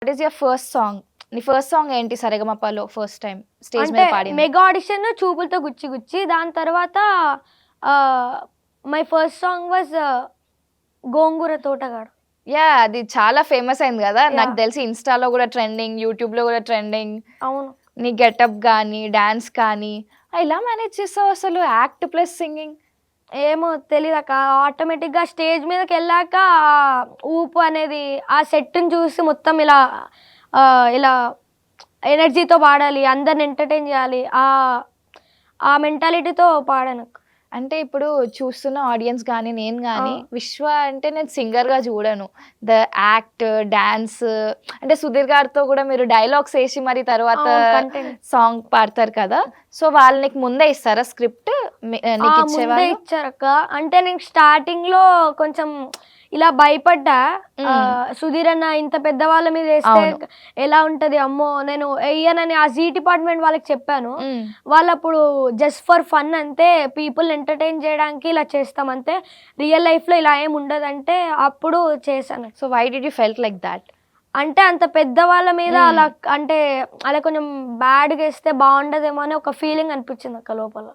What is your first song? నీ first song ఏంటి సరిగమపలో first time stage అంటే మీద పాడింది? మెగా ఆడిషన్ 'చూపులతో గుచ్చి గుచ్చి'. దాని తర్వాత my first song was 'Gongura తోటగాడు'. యాహ్! అది చాలా ఫేమస్ అయింది గదా! నాకు యాహ్! తెలిసి ఇన్‌స్టాలో గూడా ట్రెండింగ్, యూట్యూబ్‌లో గూడా ట్రెండింగ్. అవును. నీ గెటప్ గానీ, డాన్స్ కానీ ఎలా మేనేజ్ చేసావు అసలు యాక్ట్ ప్లస్ సింగింగ్? ఏమో తెలీదక్క. ఆటోమేటిక్‌గా స్టేజ్ మీదకెళ్ళాక ఊపు అనేది ఆ సెట్‌ని చూసి మొత్తం ఇలా ఎనర్జీతో పాడాలి. అందరిని ఎంటర్‌టైన్ జేయాలి. ఆ మెంటాలిటీతో పాడానక్క. అంటే ఇప్పుడు చూస్తున్న ఆడియన్స్ గానీ, నేను ఆ! గానీ విశ్వ అంటే నేను సింగర్‌గా చూడను. ద యాక్ట్, డాన్స్ అంటే సుధీర్ గారితో గూడా మీరు డైలాగ్స్ ఏసి మరి తర్వాత అవును. కంటెంట్. సాంగ్ పాడతారు కదా! సో, వాళ్ళు నీకు ముందే ఇస్తారా స్క్రిప్ట్? ముందే నీకిచ్చేవాళ్ళు? ఇచ్చారక్క. అంటే నేను స్టార్టింగ్‌లో కొంచెం ఇలా భయపడ్డా. సుధీర్ అన్న ఇంత పెద్దవాళ్ళ మీద ఏస్తే అవును. ఎలా ఉంటది? అమ్మో! నేను ఎయ్యనని ఆ జీ డిపార్ట్‌మెంట్ వాళ్ళకి చెప్పాను. హ్మ్. వాళ్ళప్పుడు జస్ట్ ఫర్ ఫన్ అంతే. పీపుల్‌ని ఎంటర్‌టైన్ చేయడానికి ఇలా చేస్తాం అంతే. రియల్ లైఫ్‌లో ఇలా ఏమి ఉండదంటే అప్పుడు చేశాను. So, why did you felt like that? అంటే అంత పెద్దవాళ్ళ మీద అలా అంటే అలా కొంచెం బ్యాడ్‌గా ఏస్తే బావుండదేమో అని ఒక ఫీలింగ్ అనిపించిందక్క లోపల.